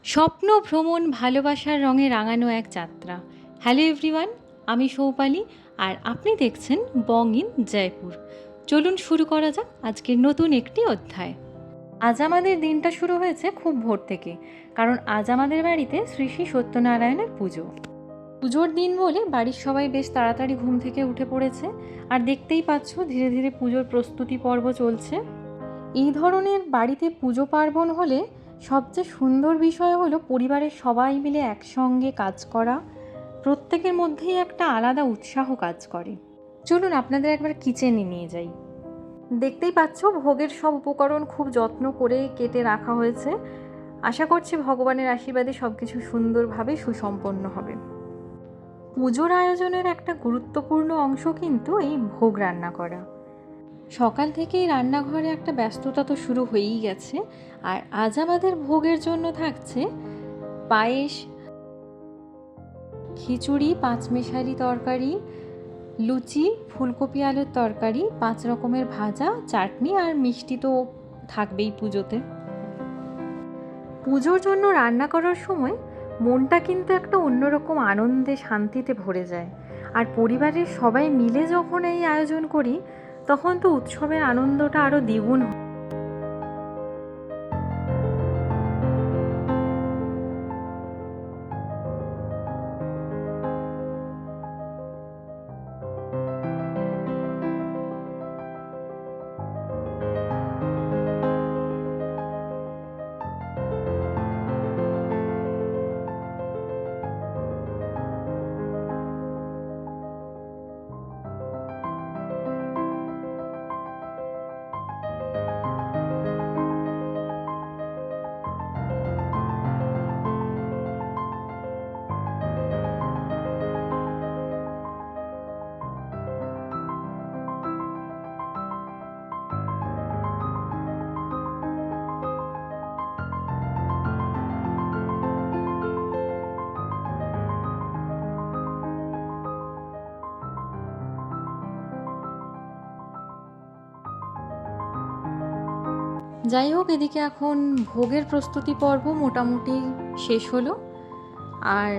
স্বপ্ন ভ্রমণ ভালোবাসার রঙে রাঙানো এক যাত্রা। হ্যালো এভরিওয়ান, আমি সৌপালি আর আপনি দেখছেন বং ইন জয়পুর। চলুন শুরু করা যাক আজকের নতুন একটি অধ্যায়। আজ আমাদের দিনটা শুরু হয়েছে খুব ভোর থেকে, কারণ আজ আমাদের বাড়িতে শ্রী শ্রী সত্যনারায়ণের পুজো। পুজোর দিন বলে বাড়ির সবাই বেশ তাড়াতাড়ি ঘুম থেকে উঠে পড়েছে, আর দেখতেই পাচ্ছ ধীরে ধীরে পুজোর প্রস্তুতি পর্ব চলছে। এই ধরনের বাড়িতে পুজো পার্বণ হলে সবচেয়ে সুন্দর বিষয় হলো পরিবারের সবাই মিলে একসঙ্গে কাজ করা। প্রত্যেকের মধ্যেই একটা আলাদা উৎসাহ কাজ করে। চলুন আপনাদের একবার কিচেনে নিয়ে যাই। দেখতেই পাচ্ছ ভোগের সব উপকরণ খুব যত্ন করে কেটে রাখা হয়েছে। আশা করছি ভগবানের আশীর্বাদে সব কিছু সুন্দরভাবে সুসম্পন্ন হবে। পুজোর আয়োজনের একটা গুরুত্বপূর্ণ অংশ কিন্তু এই ভোগ রান্না করা। সকাল থেকেই রান্নাঘরে একটা ব্যস্ততা তো শুরু হয়েই গেছে। আর আজ আমাদের ভোগের জন্য থাকছে পায়েস, খিচুড়ি, পাঁচমেশালি তরকারি, লুচি, ফুলকপি আলুর তরকারি, 5 রকমের ভাজা, চাটনি আর মিষ্টি তো থাকবেই পুজোতে। পুজোর জন্য রান্না করার সময় মনটা কিন্তু একটা অন্যরকম আনন্দে শান্তিতে ভরে যায়। আর পরিবারের সবাই মিলে যখন এই আয়োজন করি তখন তো উৎসবের আনন্দটা আরও দ্বিগুণ হয়। যাই হোক, এদিকে এখন ভোগের প্রস্তুতি পর্ব মোটামুটি শেষ হলো। আর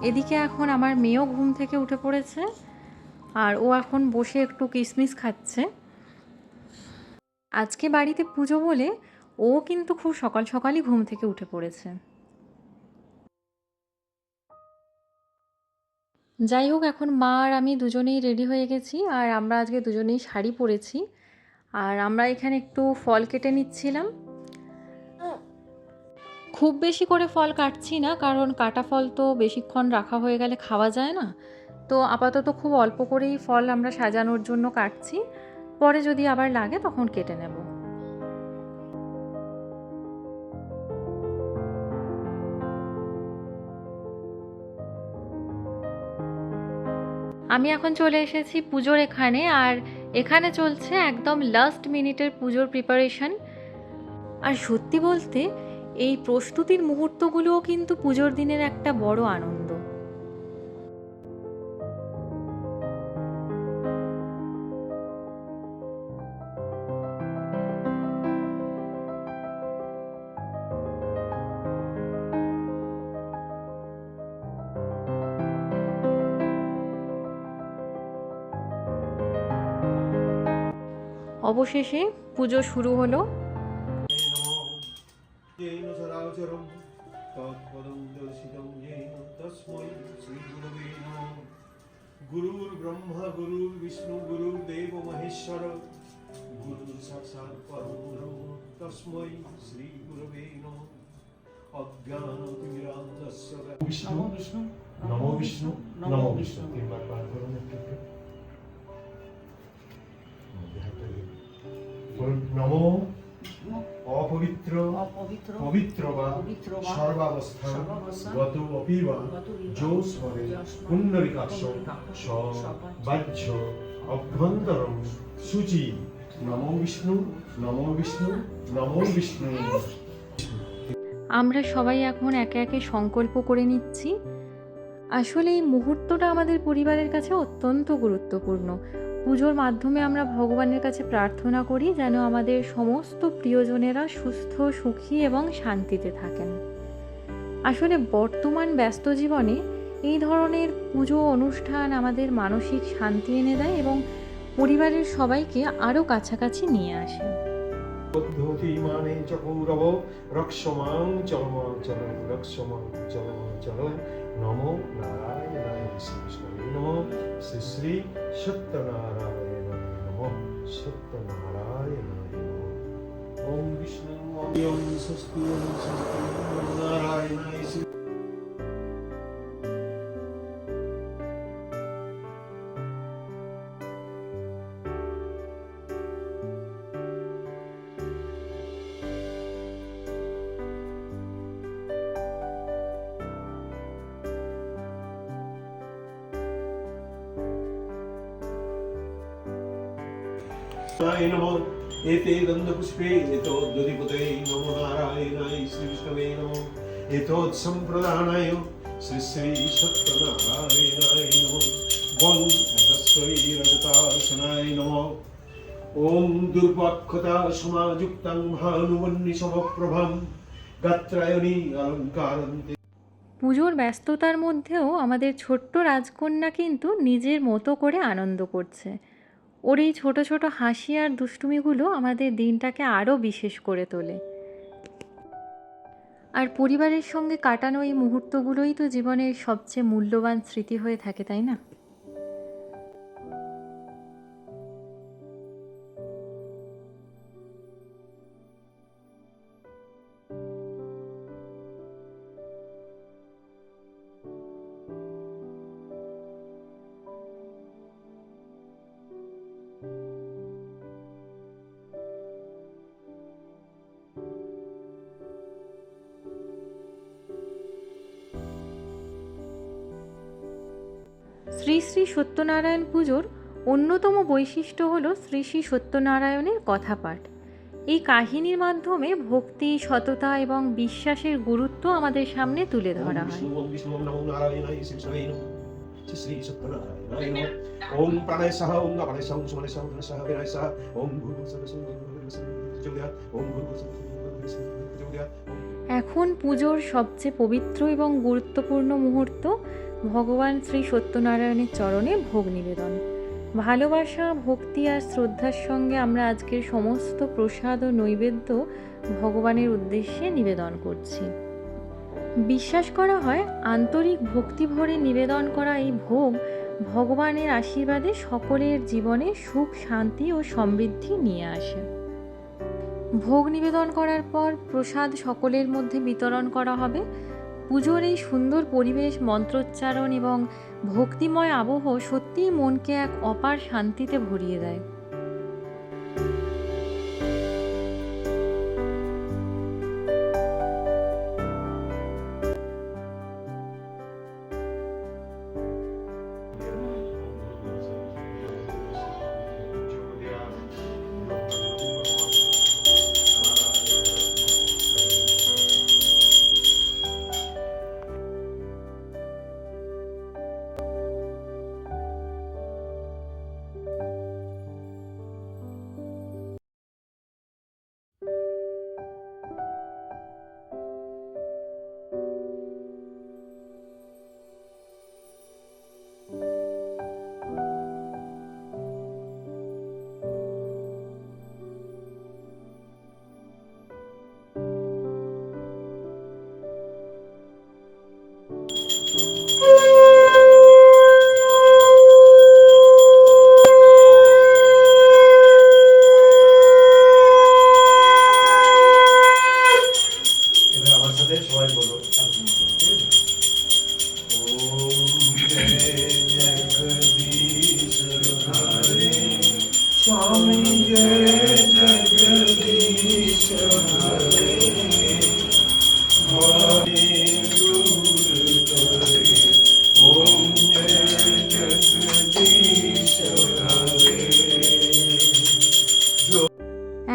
এদিকে এখন আমার মেয়েও ঘুম থেকে উঠে পড়েছে, আর ও এখন বসে একটু কিশমিশ খাচ্ছে। আজকে বাড়িতে পুজো বলে ও কিন্তু খুব সকাল সকালই ঘুম থেকে উঠে পড়েছে। যাই হোক, এখন মা আর আমি দুজনেই রেডি হয়ে গেছি, আর আমরা আজকে দুজনেই শাড়ি পরেছি। আর আমরা এখানে একটু ফল কেটে নিচ্ছিলাম। খুব বেশি করে ফল কাটছি না, কারণ কাটা ফল তো বেশিক্ষণ রাখা হয়ে গেলে খাওয়া যায় না। তো আপাতত খুব অল্প করেই ফল আমরা সাজানোর জন্য কাটছি, পরে যদি আবার লাগে তখন কেটে নেব। আমি এখন চলে এসেছি পুজোর এখানে, আর এখানে চলছে একদম লাস্ট মিনিটের পুজোর প্রিপারেশন। আর সত্যি বলতে এই প্রস্তুতির মুহূর্তগুলোও কিন্তু পুজোর দিনের একটা বড় আনন্দ। অবশেষে পুজো শুরু হলো। येन सदाचरं तत्पदं दर्शितं येन तस्मै श्रीगुरवे नमः। गुरुर्ब्रह्मा गुरुर्विष्णु गुरुर्देवो महेश्वर गुरुर्साक्षात् परब्रह्म तस्मै श्रीगुरवे नमः। अज्ञानतिमिरान्धस्य विष्णु विष्णु नमो विष्णु नमो विष्णु तीनबार पाठ করুন একটু नमो অপবিত্র পবিত্র বা সর্বাবস্থা গত অপিবা জোস্মরে পুণ্ডরিকাক্ষ বাহ্য অভ্যন্তরম শুচি নমো বিষ্ণু নমো বিষ্ণু নমো বিষ্ণু। আমরা সবাই এখন একে একে সংকল্প করে নিচ্ছি। আসলে এই মুহূর্তটা আমাদের পরিবারের কাছে অত্যন্ত গুরুত্বপূর্ণ। পুজোর মাধ্যমে আমরা ভগবানের কাছে প্রার্থনা করি যেন আমাদের সমস্ত প্রিয়জনেরা সুস্থ, সুখী এবং শান্তিতে থাকেন। আসলে বর্তমান ব্যস্ত জীবনে এই ধরনের পুজো অনুষ্ঠান আমাদের মানসিক শান্তি এনে দেয় এবং পরিবারের সবাইকে আরও কাছাকাছি নিয়ে আসে। ধূতিমানে চ কৌরব রক্ষমাং চলমাচল রক্ষমাং চলমাচল নমো নারায়ণায় শ্রীকৃষ্ণায় নমঃ শ্রী শ্রী সত্যনারায়ণায় নমঃ সত্যনারায়ণায় নমঃ ওম বিষ্ণু ওম স্বস্তি ওম নারায়ণায় শ্রী নমঃ এতে গন্ধপুষ্পে এতদ্যধিপতে নমো নারায়ণায় শ্রীকৃষ্ণবে নমঃ এতৎসম্প্রদানায় শ্রী শ্রী সত্যনারায়ণায় নমঃ বং তস্मै রজতাসনায় নমঃ ওম দুর্বাক্ষতা সমাযুক্তাং ভানুবন্নি সমপ্রভাম গাত্রায়ণী অলঙ্কারন্তে। পুজোর ব্যস্ততার মধ্যেও আমাদের ছোট্ট রাজকন্যা কিন্তু নিজের মতো করে আনন্দ করছে। ওর এই ছোট ছোট হাসি আর দুষ্টুমিগুলো আমাদের দিনটাকে আরও বিশেষ করে তোলে। আর পরিবারের সঙ্গে কাটানো এই মুহূর্তগুলোই তো জীবনের সবচেয়ে মূল্যবান স্মৃতি হয়ে থাকে, তাই না? শ্রী শ্রী সত্যনারায়ণ পুজোর অন্যতম বৈশিষ্ট্য হল শ্রী শ্রী সত্যনারায়ণের কথাপাঠ। এই কাহিনীর মাধ্যমে ভক্তি, সততা এবং বিশ্বাসের গুরুত্ব আমাদের সামনে তুলে ধরা হয়। ওম বিষ্ণু নমো নারায়ণায় শ্রীকৃষ্ণায় নমঃ শ্রী শ্রী সত্যনারায়ণায় নমঃ ওম প্রাণায় সহ ওম আপানায় সহ সমানে সহ সহ বিনায় সহ ওম ওম এখন পুজোর সবচেয়ে পবিত্র এবং গুরুত্বপূর্ণ মুহূর্ত ভগবান শ্রী সত্যনারায়ণের চরণে ভোগ নিবেদন। ভালোবাসা, ভক্তি আর শ্রদ্ধার সঙ্গে আমরা আজকের সমস্ত প্রসাদ ও নৈবেদ্য ভগবানের উদ্দেশ্যে নিবেদন করছি। বিশ্বাস করা হয় আন্তরিক ভক্তি ভরে নিবেদন করা এই ভোগ ভগবানের আশীর্বাদে সকলের জীবনে সুখ, শান্তি ও সমৃদ্ধি নিয়ে আসে। ভোগ নিবেদন করার পর প্রসাদ সকলের মধ্যে বিতরণ করা হবে। পুজোর এই সুন্দর পরিবেশ, মন্ত্রোচ্চারণ এবং ভক্তিময় আবহ সত্যিই মনকে এক অপার শান্তিতে ভরিয়ে দেয়।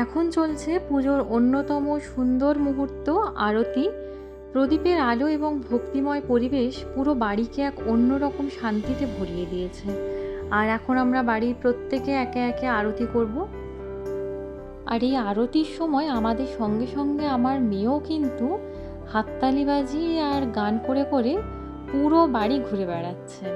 এখন চলছে পুজোর অন্যতম সুন্দর মুহূর্ত, আরতি। প্রদীপের আলো এবং ভক্তিময় পরিবেশ পুরো বাড়িকে এক অন্যরকম শান্তিতে ভরিয়ে দিয়েছে। আর এখন আমরা বাড়ির প্রত্যেকে একে একে আরতি করব। আর এই আরতির সময় আমাদের সঙ্গে সঙ্গে আমার মেয়েও কিন্তু হাততালিবাজি আর গান করে করে পুরো বাড়ি ঘুরে বেড়াচ্ছে।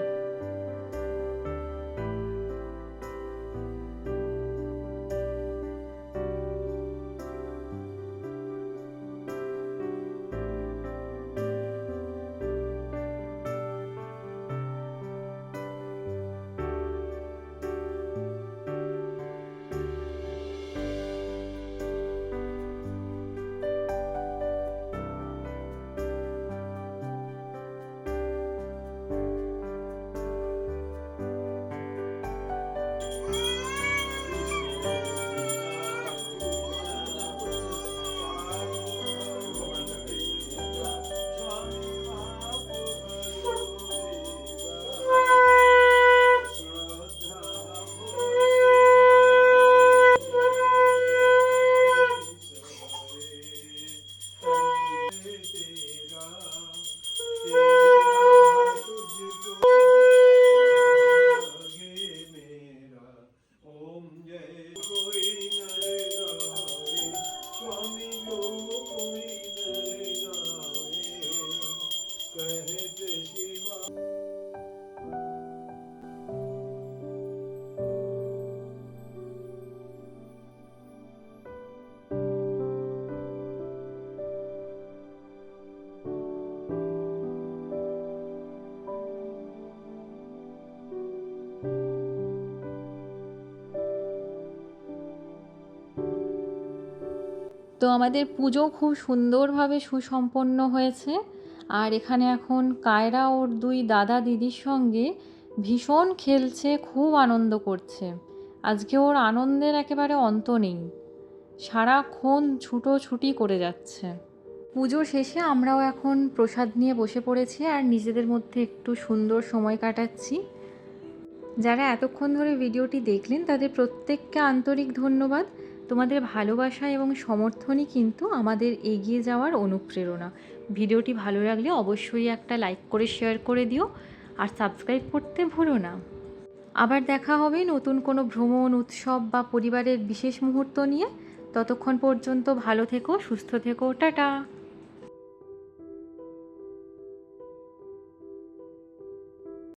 তো আমাদের পুজো খুব সুন্দরভাবে সুসম্পন্ন হয়েছে। আর এখানে এখন কায়রা ওর দুই দাদা দিদির সঙ্গে ভীষণ খেলছে, খুব আনন্দ করছে। আজকে ওর আনন্দের একেবারে অন্ত নেই, সারাক্ষণ ছুটোছুটি করে যাচ্ছে। পুজো শেষে আমরাও এখন প্রসাদ নিয়ে বসে পড়েছি আর নিজেদের মধ্যে একটু সুন্দর সময় কাটাচ্ছি। যারা এতক্ষণ ধরে ভিডিওটি দেখলেন তাদের প্রত্যেককে আন্তরিক ধন্যবাদ। তোমাদের ভালোবাসা এবং সমর্থনই কিন্তু আমাদের এগিয়ে যাওয়ার অনুপ্রেরণা। ভিডিওটি ভালো লাগলে অবশ্যই একটা লাইক করে শেয়ার করে দিও আর সাবস্ক্রাইব করতে ভুলো না। আবার দেখা হবে নতুন কোনো ভ্রমণ, উৎসব বা পরিবারের বিশেষ মুহূর্ত নিয়ে। ততক্ষণ পর্যন্ত ভালো থেকো, সুস্থ থেকো, টাটা।